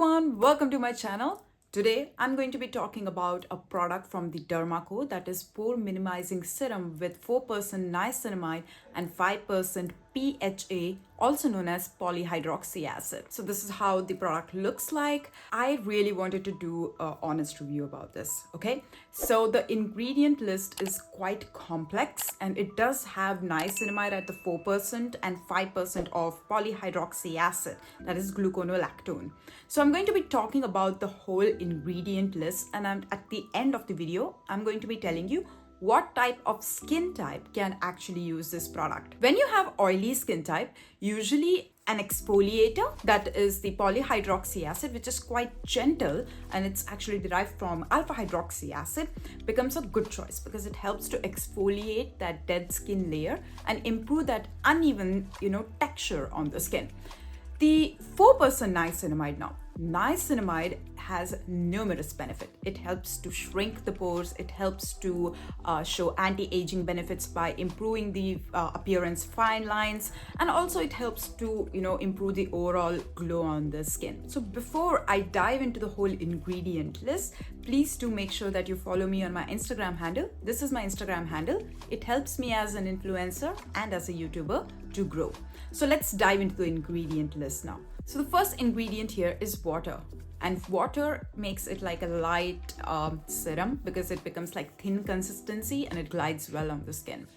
everyone, welcome to my channel. Today I'm going to be talking about a product from the Derma that is Pore Minimizing Serum with 4% Niacinamide and 5% PHA, also known as polyhydroxy acid. So this is how the product looks like. I really wanted to do an honest review about this, okay? So the ingredient list is quite complex and it does have niacinamide at the 4% and 5% of polyhydroxy acid, that is gluconolactone. So I'm going to be talking about the whole ingredient list, and at the end of the video, I'm going to be telling you what type of skin type can actually use this product. When you have oily skin type, usually an exfoliator, that is the polyhydroxy acid, which is quite gentle and it's actually derived from alpha hydroxy acid, becomes a good choice because it helps to exfoliate that dead skin layer and improve that uneven, texture on the skin. The 4% niacinamide now. Niacinamide has numerous benefits. It helps to shrink the pores. It helps to show anti-aging benefits by improving the appearance, fine lines, and also it helps to improve the overall glow on the skin. So before I dive into the whole ingredient list, please do make sure that you follow me on my Instagram handle. This is my Instagram handle. It helps me as an influencer and as a YouTuber to grow. So let's dive into the ingredient list now. So the first ingredient here is water, and water makes it like a light serum because it becomes like thin consistency and it glides well on the skin.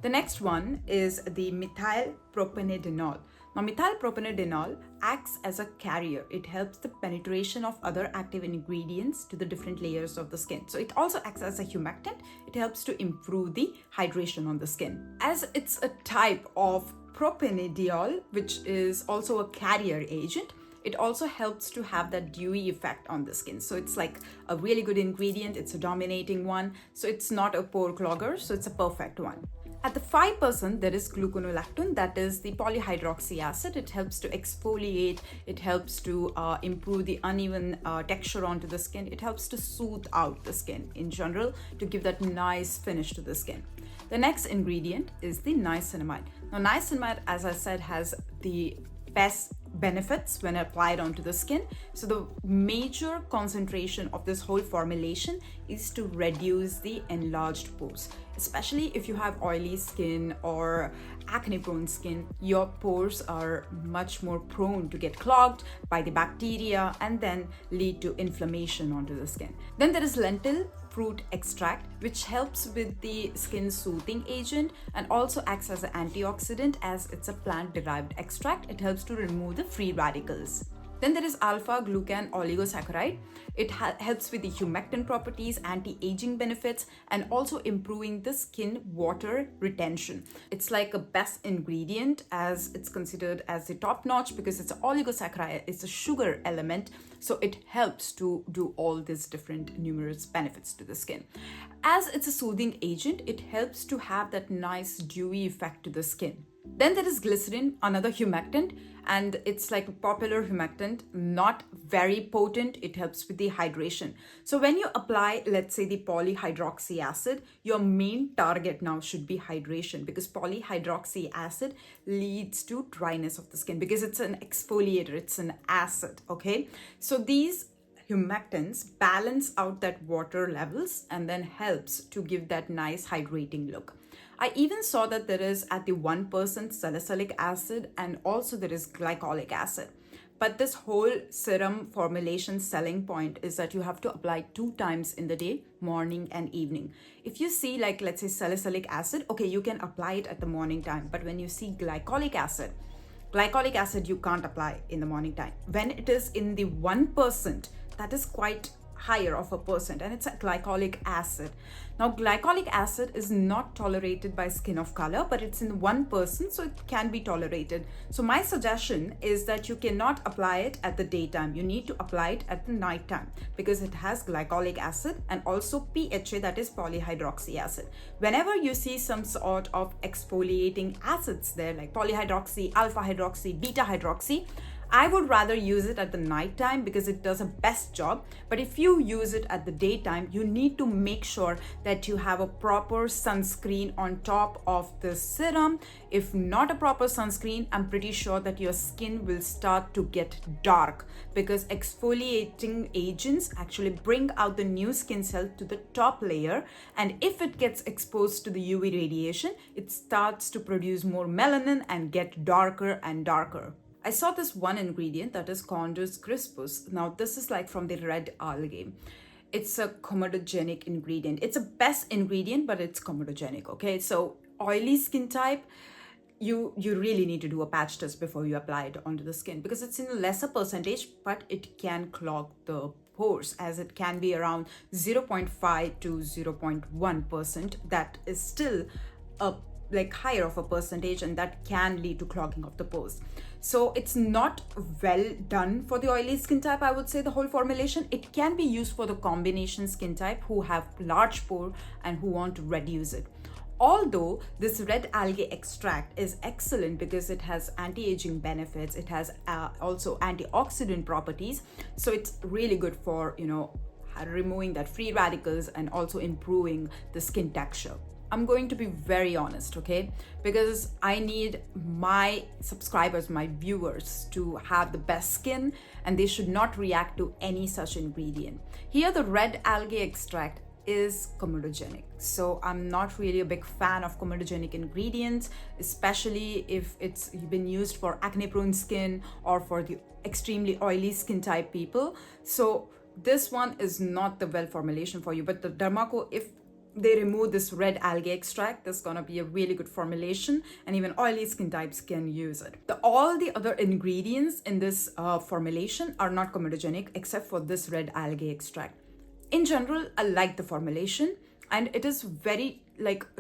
The next one is the methylpropanoidinol. Now methylpropanoidinol acts as a carrier. It helps the penetration of other active ingredients to the different layers of the skin. So it also acts as a humectant. It helps to improve the hydration on the skin. As it's a type of propanediol, which is also a carrier agent, it also helps to have that dewy effect on the skin. So it's like a really good ingredient. It's a dominating one. So it's not a pore clogger. So it's a perfect one. At the 5%, there is gluconolactone, that is the polyhydroxy acid. It helps to exfoliate. It helps to improve the uneven texture onto the skin. It helps to soothe out the skin in general to give that nice finish to the skin. The next ingredient is the niacinamide. Now, niacinamide, as I said, has the best benefits when applied onto the skin. So the major concentration of this whole formulation is to reduce the enlarged pores. Especially if you have oily skin or acne prone skin, your pores are much more prone to get clogged by the bacteria and then lead to inflammation onto the skin. Then there is lentil fruit extract, which helps with the skin soothing agent and also acts as an antioxidant as it's a plant derived extract. It helps to remove the free radicals. Then there is alpha glucan oligosaccharide. It helps with the humectant properties, anti-aging benefits, and also improving the skin water retention. It's like a best ingredient as it's considered as the top notch because it's an oligosaccharide, it's a sugar element. So it helps to do all these different numerous benefits to the skin. As it's a soothing agent, it helps to have that nice dewy effect to the skin. Then there is glycerin, another humectant, and it's like a popular humectant, not very potent. It helps with the hydration. So when you apply, let's say, the polyhydroxy acid, your main target now should be hydration because polyhydroxy acid leads to dryness of the skin because it's an exfoliator, it's an acid, okay? So these humectants balance out that water levels and then helps to give that nice hydrating look. I even saw that there is at the 1% salicylic acid and also there is glycolic acid. But this whole serum formulation selling point is that you have to apply 2 times in the day, morning and evening. If you see like, let's say salicylic acid, okay, you can apply it at the morning time. But when you see glycolic acid you can't apply in the morning time. When it is in the 1%, that is quite higher of a percent and it's a glycolic acid. Now glycolic acid is not tolerated by skin of color, but it's in 1%, so it can be tolerated. So my suggestion is that you cannot apply it at the daytime. You need to apply it at the night time because it has glycolic acid and also PHA, that is polyhydroxy acid. Whenever you see some sort of exfoliating acids there like polyhydroxy, alpha hydroxy, beta hydroxy, I would rather use it at the night time because it does a best job. But if you use it at the daytime, you need to make sure that you have a proper sunscreen on top of the serum. If not a proper sunscreen, I'm pretty sure that your skin will start to get dark because exfoliating agents actually bring out the new skin cell to the top layer. And if it gets exposed to the UV radiation, it starts to produce more melanin and get darker and darker. I saw this one ingredient that is Condors crispus. Now this is like from the red algae. It's a comedogenic ingredient. It's a best ingredient, but it's comedogenic, okay? So oily skin type, you really need to do a patch test before you apply it onto the skin because it's in a lesser percentage, but it can clog the pores as it can be around 0.5 to 0.1%. That is still a like higher of a percentage, and that can lead to clogging of the pores. So it's not well done for the oily skin type, I would say, the whole formulation. It can be used for the combination skin type who have large pore and who want to reduce it. Although this red algae extract is excellent because it has anti-aging benefits, it has also antioxidant properties. So it's really good for, removing that free radicals and also improving the skin texture. I'm going to be very honest, okay? Because I need my subscribers, my viewers to have the best skin and they should not react to any such ingredient. Here, the red algae extract is comedogenic. So I'm not really a big fan of comedogenic ingredients, especially if it's been used for acne-prone skin or for the extremely oily skin type people. So this one is not the well formulation for you, but the Derma, if they remove this red algae extract, there's gonna be a really good formulation and even oily skin types can use it. All the other ingredients in this formulation are not comedogenic except for this red algae extract. In general, I like the formulation and it is very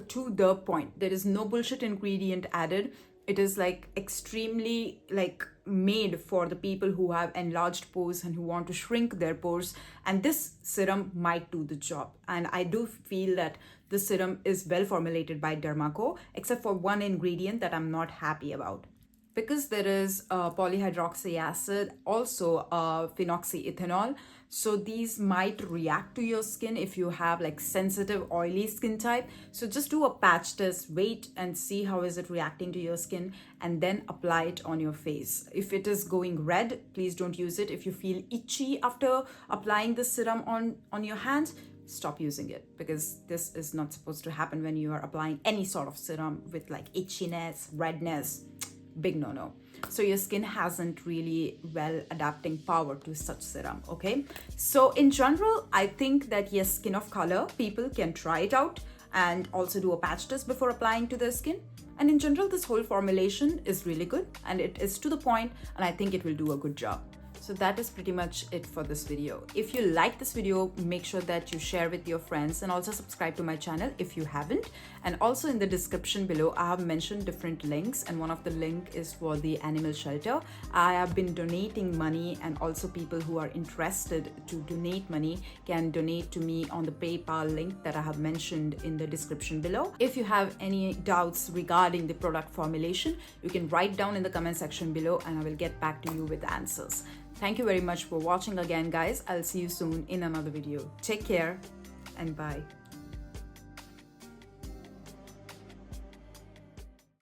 to the point. There is no bullshit ingredient added. It is extremely made for the people who have enlarged pores and who want to shrink their pores, and this serum might do the job. And I do feel that the serum is well formulated by Derma, except for one ingredient that I'm not happy about. Because there is polyhydroxy acid, also phenoxyethanol, so these might react to your skin if you have sensitive oily skin type. So just do a patch test, wait and see how is it reacting to your skin, and then apply it on your face. If it is going red, please don't use it. If you feel itchy after applying the serum on your hands, stop using it, because this is not supposed to happen when you are applying any sort of serum with itchiness, redness. Big no. So your skin hasn't really well adapting power to such serum, okay? So in general, I think that yes, skin of color people can try it out and also do a patch test before applying to their skin. And in general, this whole formulation is really good and it is to the point, and I think it will do a good job. So that is pretty much it for this video. If you like this video, make sure that you share with your friends and also subscribe to my channel if you haven't. And also in the description below, I have mentioned different links, and one of the link is for the animal shelter. I have been donating money, and also people who are interested to donate money can donate to me on the PayPal link that I have mentioned in the description below. If you have any doubts regarding the product formulation, you can write down in the comment section below and I will get back to you with answers. Thank you very much for watching again, guys. I'll see you soon in another video. Take care and bye.